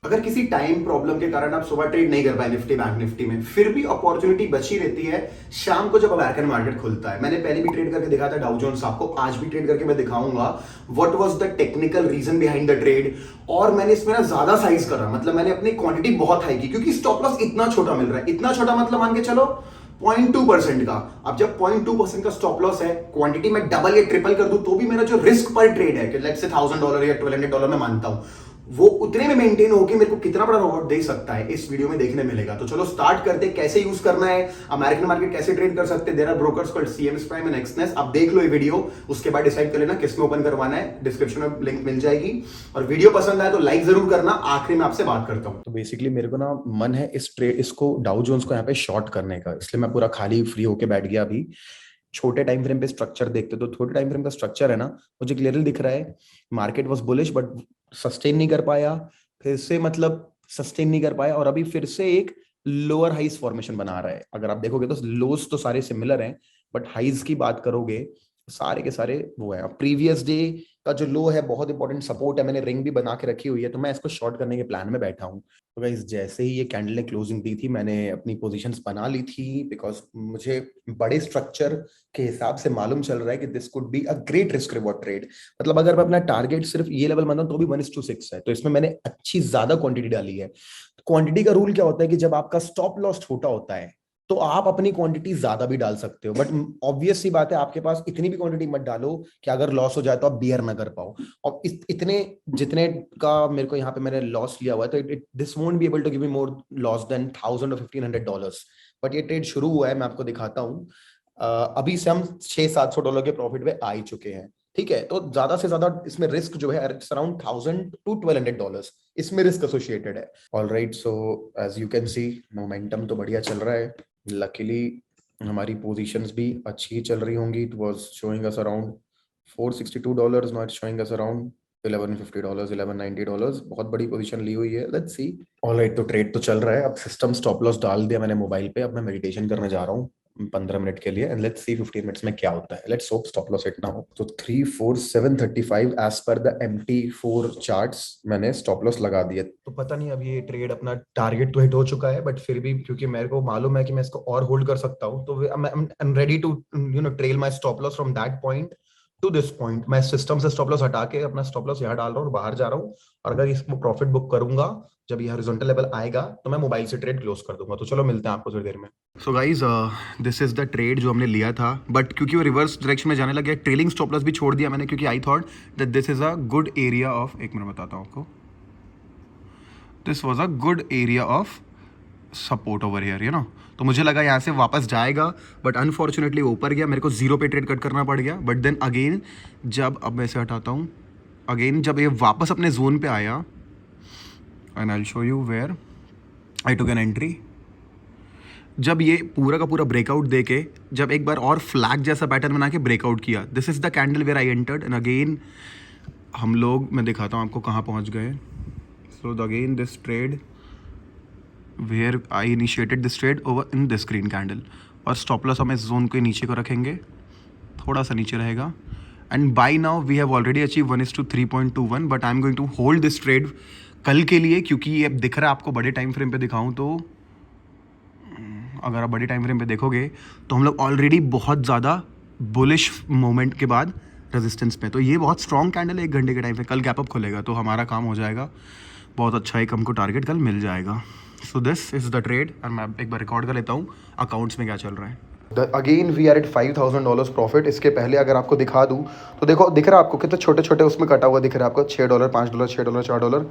अगर किसी time problem के कारण आप सुबह ट्रेड नहीं कर पाए निफ्टी बैंक निफ्टी में, फिर भी अपॉर्चुनिटी बची रहती है शाम को जब अमेरिकन मार्केट खुलता है। मैंने पहले भी ट्रेड करके दिखाया था डाउ जोन्स, आपको आज भी ट्रेड करके मैं दिखाऊंगा what was the technical reason behind the trade. और मैंने इसमें ना ज्यादा साइज करा, मतलब मैंने अपनी क्वांटिटी बहुत हाई की क्योंकि स्टॉप लॉस इतना छोटा मिल रहा है। इतना छोटा मतलब मान के चलो 0.2% का। अब जब 0.2% का स्टॉप लॉस है, क्वांटिटी में डबल या ट्रिपल कर दूं तो भी मेरा जो रिस्क पर ट्रेड है कि लेट्स से $1000 या $1200 में मानता हूं, वो उतने में मेंटेन होकर मेरे को कितना बड़ा रिवॉर्ड दे सकता है इस वीडियो में देखने मिलेगा। तो चलो स्टार्ट करते हैं, कैसे यूज करना है, अमेरिकन मार्केट कैसे ट्रेड कर सकते हैं। There are brokers called CMS prime and Exness. आप देख लो ये वीडियो, उसके बाद डिसाइड कर लेना किस में ओपन करवाना है। डिस्क्रिप्शन में लिंक मिल जाएगी। और वीडियो पसंद आए तो लाइक जरूर करना। आखिरी में आपसे बात करता हूँ। तो बेसिकली मेरे को ना मन है इसको डाउ जोन्स को यहाँ पे शॉर्ट करने का, इसलिए मैं पूरा खाली फ्री होके बैठ गया। अभी छोटे टाइम फ्रेम पे स्ट्रक्चर देखते तो छोटे टाइम फ्रेम का स्ट्रक्चर है ना, मुझे क्लियरली दिख रहा है market was bullish but sustain नहीं कर पाया, फिर से मतलब सस्टेन नहीं कर पाया और अभी फिर से एक लोअर हाइज फॉर्मेशन बना रहा है। अगर आप देखोगे तो लोज तो सारे सिमिलर हैं बट हाइज की बात करोगे सारे के सारे वो है। प्रीवियस डे का जो लो है बहुत इंपॉर्टेंट सपोर्ट है, मैंने रिंग भी बना के रखी हुई है, तो मैं इसको शॉर्ट करने के प्लान में बैठा हूँ। तो गाइस जैसे ही ये कैंडल ने क्लोजिंग दी थी मैंने अपनी पोजीशंस बना ली थी, बिकॉज मुझे बड़े स्ट्रक्चर के हिसाब से मालूम चल रहा है कि this could be a great risk reward trade. मतलब अगर मैं अपना टारगेट सिर्फ ये लेवल मानता हूं तो भी 1:6 है, तो इसमें मैंने अच्छी ज्यादा क्वांटिटी डाली है। क्वांटिटी का रूल क्या होता है कि जब आपका स्टॉप लॉस छोटा होता है तो आप अपनी क्वांटिटी ज्यादा भी डाल सकते हो, बट ऑब्वियस सी बात है आपके पास इतनी भी क्वांटिटी मत डालो कि अगर लॉस हो जाए तो आप बियर ना कर पाओ। और इतने जितने का मेरे को यहाँ पे मैंने लॉस लिया हुआ है तो this won't be able to give me more loss than $1000 or $1500। But ये ट्रेड शुरू हुआ है, मैं आपको दिखाता हूँ। अभी से हम $600-700 के प्रॉफिट पे आ ही चुके हैं। ठीक है, तो ज्यादा से ज्यादा इसमें रिस्क जो है अराउंड $1000 to $1200 इसमें रिस्क एसोसिएटेड है। All right, so as you can see momentum तो बढ़िया चल रहा है। लकीली हमारी पोजीशंस भी अच्छी चल रही होंगी। It was showing us around $462, not showing us around $1150, $1190। बहुत बड़ी पोजीशन ली हुई है, लेट्स सी। ऑलराइट, तो ट्रेड तो चल रहा है। अब सिस्टम स्टॉप लॉस डाल दिया मैंने मोबाइल पे, अब मैं मेडिटेशन करने जा रहा हूँ 15 मिनट के लिए, एंड लेट्स सी 15 मिनट्स में क्या होता है। Let's hope stop loss hit ना हो। तो 34735 as per the MT4 charts मैंने स्टॉप लॉस लगा दिया। तो पता नहीं अब ये ट्रेड अपना टारगेट तो हिट हो चुका है, बट फिर भी क्योंकि मेरे को मालूम है कि मैं इसको और होल्ड कर सकता हूँ, तो I am ready to trail my stop loss from that point to this point. मैं सिस्टम से स्टॉप लॉस हटा के अपना स्टॉप लॉस यहाँ डाल रहा हूँ और बाहर जा रहा हूँ। और अगर इसको प्रॉफिट बुक करूंगा जब ये हॉरिजॉन्टल लेवल आएगा तो मैं मोबाइल से ट्रेड क्लोज कर दूंगा। तो चलो मिलते हैं आपको थोड़ी देर में। So guys this is the trade जो हमने लिया था, बट क्योंकि वो रिवर्स डायरेक्शन में जाने लग गया, ट्रेलिंग स्टॉप लॉस भी छोड़ दिया मैंने क्योंकि I thought that this is a good area of, एक मिनट बताता हूँ आपको, this was a good area of support over here, you know. तो मुझे लगा यहाँ से वापस जाएगा, बट अनफॉर्चुनेटली ऊपर गया, मेरे को जीरो पे ट्रेड कट करना पड़ गया। बट देन अगेन जब, अब मैं इसे हटाता हूँ, अगेन जब ये वापस अपने जोन पे आया, and I will show you where I took an entry. जब ये पूरा का पूरा ब्रेकआउट देके जब एक बार और फ्लैग जैसा पैटर्न बना के ब्रेकआउट किया, this is the candle where I entered, and again हम लोग, मैं दिखाता हूँ आपको कहाँ पहुँच गए। So again this trade where I initiated this trade over in this green candle, और स्टॉप लॉस हम इस जोन के नीचे को रखेंगे, थोड़ा सा नीचे रहेगा। And by now we have already achieve 1:3.21, but I am going to hold this trade कल के लिए, क्योंकि ये दिख रहा है आपको बड़े टाइम फ्रेम पे दिखाऊं तो, अगर आप बड़े टाइम फ्रेम पे देखोगे तो हम लोग ऑलरेडी बहुत ज़्यादा बुलिश मोमेंट के बाद रेजिस्टेंस पे, तो ये बहुत स्ट्रॉन्ग कैंडल है 1 घंटे के टाइम पे। कल गैप अप खुलेगा तो हमारा काम हो जाएगा बहुत अच्छा, एक हमको टारगेट कल मिल जाएगा। So this is the trade, और मैं एक बार रिकॉर्ड कर लेता हूँ अकाउंट्स में क्या चल रहा है। Again we are at $5000 profit. इसके पहले अगर आपको दिखा दूँ तो देखो, दिख रहा है आपको कितने छोटे छोटे उसमें कटा हुआ दिख रहा है आपको, $6, $5, $6, $4।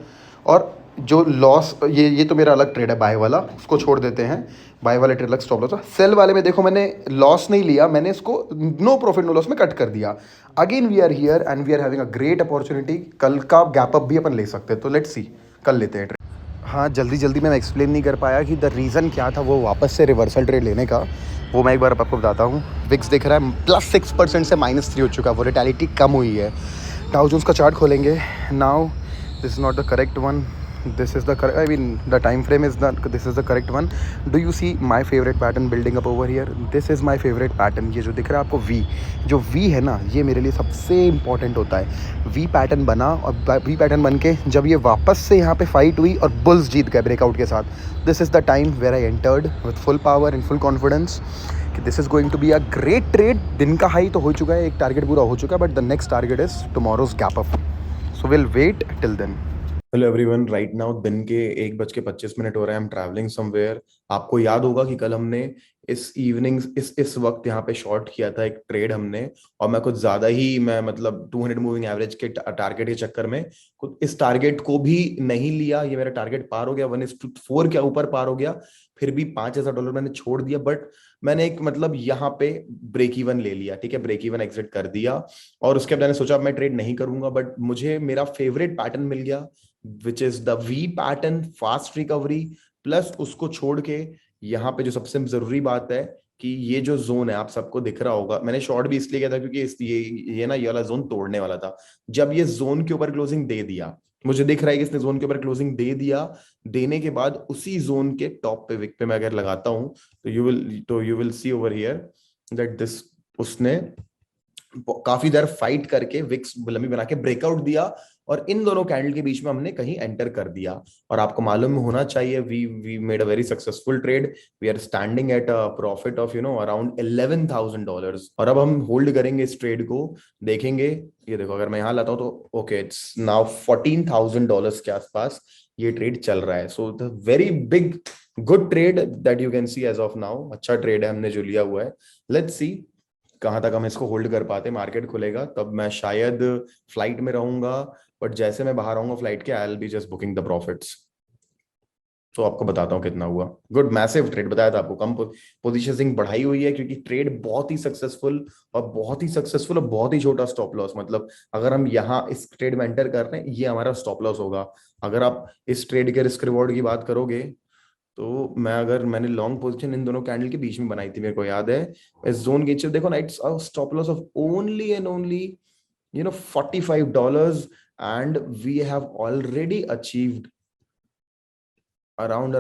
और जो लॉस, ये तो मेरा अलग ट्रेड है बाय वाला, उसको छोड़ देते हैं। बाय वाले ट्रेड अलग, स्टॉप लॉस। सेल वाले में देखो मैंने लॉस नहीं लिया, मैंने इसको नो प्रॉफिट नो लॉस में कट कर दिया। Again we are here and we are having a great opportunity. कल का गैप अप भी अपन ले सकते हैं, तो लेट्स सी कल लेते हैं ट्रेड। हाँ, जल्दी जल्दी मैं एक्सप्लेन नहीं कर पाया कि द रीज़न क्या था वो वापस से रिवर्सल ट्रेड लेने का, वो मैं एक बार आपको बताता हूँ। विक्स दिख रहा है +6% से -3 हो चुका है, वोलेटिलिटी कम हुई है। डाउ जोन्स का चार्ट खोलेंगे now, this is not the correct one, this is the correct, I mean the time frame is the, this is the correct one. Do you see my favorite pattern building up over here? This is my favorite pattern. ये जो दिख रहा है आपको V, जो V है ना, ये मेरे लिए सबसे important होता है. V पैटर्न बना और V पैटर्न बन के जब ये वापस से यहाँ पे फाइट हुई और बुल्स जीत गए ब्रेकआउट के साथ, this is the time where I entered with full power and full confidence कि this is going to be a great trade. दिन का हाई तो हो चुका है, एक टारगेट पूरा हो चुका है, but the next target is tomorrow's gap up. So will wait till then. Hello everyone, right now दिन के 1:25 हो रहे हैं. हम ट्रैवलिंग समवेयर. आपको याद होगा कि कल हमने इस वक्त यहाँ पे शॉर्ट किया था एक ट्रेड हमने, और मैं कुछ ज्यादा ही मतलब 200 मूविंग एवरेज के टारगेट के चक्कर में कुछ इस टारगेट को भी नहीं लिया. ये मेरा टारगेट पार हो गया, 1:4 के ऊपर पार हो गया. फिर भी $5,000 मैंने छोड़ दिया, बट मैंने एक मतलब यहाँ पे ब्रेक इवन ले लिया. ठीक है, ब्रेक इवन एग्जिट कर दिया. और उसके बाद मैंने सोचा अब मैं ट्रेड नहीं करूंगा, बट मुझे मेरा फेवरेट पैटर्न मिल गया, which is the V pattern, fast recovery. Plus उसको छोड़ के यहाँ पे जो सबसे जरूरी बात है कि ये जो जोन है आप सबको दिख रहा होगा. मैंने शॉर्ट भी इसलिए किया था क्योंकि ये ना ये वाला जोन तोड़ने वाला था. जब ये जोन के ऊपर क्लोजिंग दे दिया, मुझे दिख रहा है कि इसने जोन के ऊपर क्लोजिंग दे दिया. देने के बाद उसी जोन के टॉप पे विक पे मैं अगर लगाता हूं तो you will see over here that this उसने काफी देर फाइट करके विक्स लंबी बना के ब्रेकआउट दिया, और इन दोनों कैंडल के बीच में हमने कहीं एंटर कर दिया. और आपको मालूम होना चाहिए we made a very successful trade. We are standing at a profit of around $11,000. और अब हम होल्ड करेंगे इस ट्रेड को, देखेंगे. ये देखो, अगर मैं यहाँ लाता हूँ तो ओके, इट्स नाउ $14,000 के आसपास ये ट्रेड चल रहा है. So the very big good trade that you can see as of now. अच्छा ट्रेड है हमने जो लिया हुआ है. लेट्स सी कहां तक हम इसको होल्ड कर पाते. मार्केट खुलेगा तब मैं शायद फ्लाइट में रहूंगा, बट जैसे मैं बाहर आऊंगा फ्लाइट के, I will be just booking the profits. तो आपको बताता हूँ कितना हुआ. गुड मैसिव ट्रेड, बताया था आपको. कम पोजीशनिंग बढ़ाई हुई है क्योंकि ट्रेड बहुत ही सक्सेसफुल और बहुत ही छोटा स्टॉप लॉस. मतलब अगर हम यहाँ इस ट्रेड में एंटर कर रहे हैं, ये हमारा स्टॉप लॉस होगा. अगर आप इस ट्रेड के रिस्क रिवॉर्ड की बात करोगे तो मैंने लॉन्ग पोजीशन इन दोनों कैंडल के बीच में बनाई थी, मेरे को याद है. इस जोन के देखो ना, it's a stop loss of only and only $45, and we have already achieved around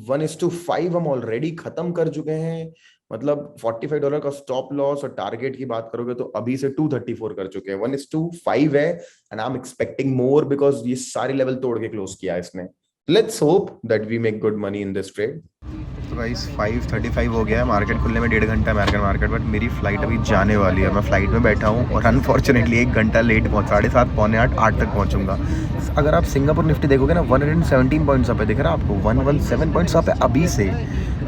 1:5. हम ऑलरेडी खत्म कर चुके हैं. मतलब $45 का स्टॉप लॉस, और टारगेट की बात करोगे तो अभी से 234 कर चुके हैं. 1:5 है, and I am expecting more because ये सारे लेवल तोड़ के क्लोज किया है इसने. Let's hope that we make good money in this trade. तो गाइस 5:35 हो गया है. मार्केट खुलने में 1.5 घंटा अमेरिकन मार्केट, बट मेरी फ्लाइट अभी जाने वाली है. मैं फ्लाइट में बैठा हूँ और अनफॉर्चुनेटली 1 घंटा लेट 7:30 पौने 8 तक पहुँचूंगा. अगर आप सिंगापुर निफ्टी देखोगे ना, 117 पॉइंट्स अप है, दिख रहा है आपको. 117 पॉइंट्स अप है अभी से.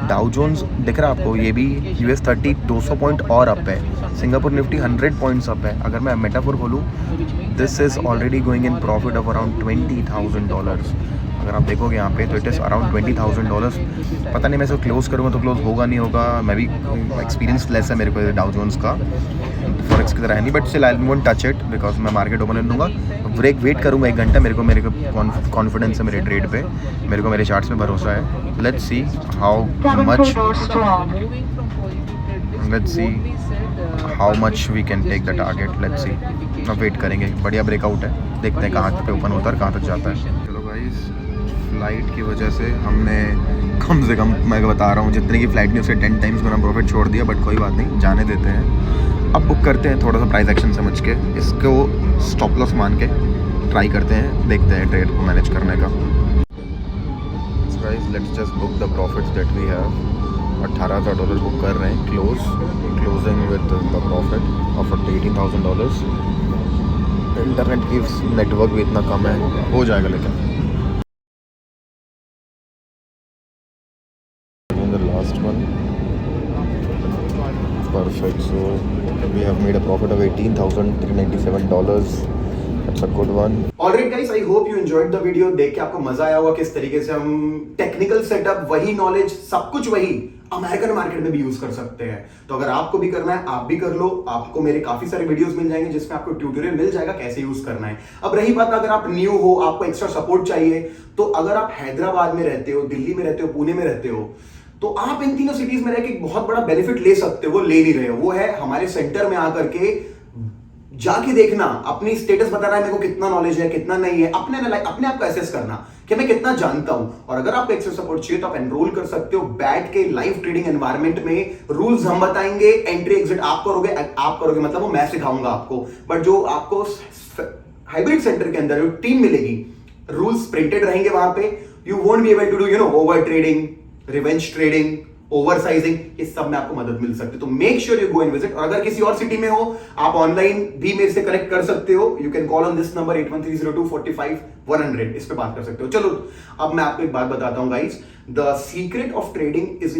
डाउ जोन्स दिख रहा है आपको, ये भी US30 200 पॉइंट और अप है. सिंगापुर निफ्टी 100 पॉइंट्स अप है. अगर मैं मेटाफोर खोलूँ, this is already going in profit of around $20,000. अगर आप देखोगे यहाँ पे तो इट इज़ अराउंड $20,000. पता नहीं मैं इसको क्लोज करूँगा तो क्लोज होगा नहीं होगा. मैं भी एक्सपीरियंस लेस है मेरे को डाउ जोन्स का, फॉरेक्स की तरह है नहीं, but still I won't touch it because मैं मार्केट ओपन दूंगा. वेट करूँगा 1 घंटा. मेरे को कॉन्फिडेंस है मेरे ट्रेड पे, मेरे को मेरे चार्ट्स में भरोसा है. Let's see how much we can take the target. Let's see. अब वेट करेंगे. बढ़िया ब्रेकआउट है, देखते हैं कहाँ पे ओपन होता है और कहाँ तक जाता है. चलो गाइस, फ्लाइट की वजह से हमने कम से कम, मैं बता रहा हूँ, जितने की फ्लाइट ने उससे 10 टाइम्स गुना प्रॉफिट छोड़ दिया, बट कोई बात नहीं, जाने देते हैं. अब बुक करते हैं थोड़ा सा प्राइस एक्शन समझ के, इसको स्टॉप लॉस मान के ट्राई करते हैं, देखते हैं ट्रेड को मैनेज करने का. Guys let's just book the profits that we have. $18,000 book कर रहे हैं. Closing with the profit of $18,000. Internet की नेटवर्क भी इतना कम है, हो जाएगा. लेकिन the last one, perfect. So we have made a profit of $18,397. That's a good one. Alright guys, I hope you enjoyed the video. देख के आपको मजा आया होगा किस तरीके से हम टेक्निकल सेटअप, वही नॉलेज, सब कुछ वही अमेरिकन मार्केट में भी यूज कर सकते हैं. तो अगर आपको भी करना है, आप भी कर लो. आपको मेरे काफी सारे वीडियोस मिल जाएंगे जिसमें आपको ट्यूटोरियल मिल जाएगा कैसे यूज करना है. अब रही बात, अगर आप न्यू हो, आपको एक्स्ट्रा सपोर्ट चाहिए, तो अगर आप हैदराबाद में रहते हो, दिल्ली में रहते हो, पुणे में रहते हो, तो आप इन तीनों सिटीज में रह के एक बहुत बड़ा बेनिफिट ले सकते हो. वो ले नहीं रहे हो, वो है हमारे सेंटर में आकर के जाके देखना, अपनी स्टेटस बताना है मेरे को कितना नॉलेज है कितना नहीं है, अपने आप को एसेस करना कि मैं कितना जानता हूं। और अगर आपको एक्सेस सपोर्ट चाहिए तो आप एनरोल कर सकते हो बैठ के लाइव ट्रेडिंग एनवायरनमेंट में। रूल्स हम बताएंगे, एंट्री एग्जिट आप करोगे मतलब वो मैं सिखाऊंगा आपको। बट जो आपको हाइब्रिड सेंटर के अंदर जो टीम मिलेगी, रूल्स प्रिंटेड रहेंगे वहां पे। You won't be able to do over trading, revenge trading, oversizing, इस सब में आपको मदद मिल सकती है। तो make sure you go and visit. और अगर किसी और सिटी में हो, आप ऑनलाइन भी मेरे से कनेक्ट कर सकते हो। You can call on this number 8130245100, इस पे बात कर सकते हो। चलो अब मैं आपको एक बात बताता हूं guys, the secret of trading is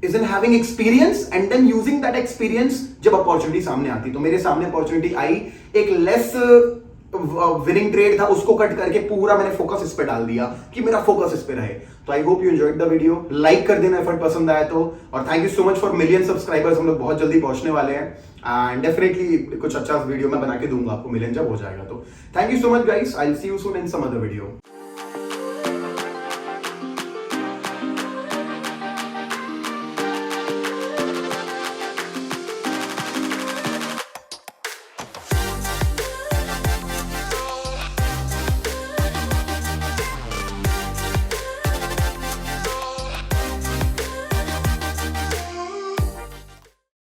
is in having experience and then using that experience जब अपॉर्चुनिटी सामने आती। तो मेरे सामने अपॉर्चुनिटी आई, एक लेस विनिंग ट्रेड था, उसको कट करके पूरा मैंने फोकस इस पे डाल दिया कि मेरा फोकस इस पे रहे। तो I hope you enjoyed the video. Like कर देना एफर्ट पसंद आया तो। और thank you so much for million subscribers, हम लोग बहुत जल्दी पहुंचने वाले हैं एंड डेफिनेटली कुछ अच्छा वीडियो मैं बना के दूंगा आपको मिलियन जब हो जाएगा। तो thank you so much guys, I will see you soon in some other video.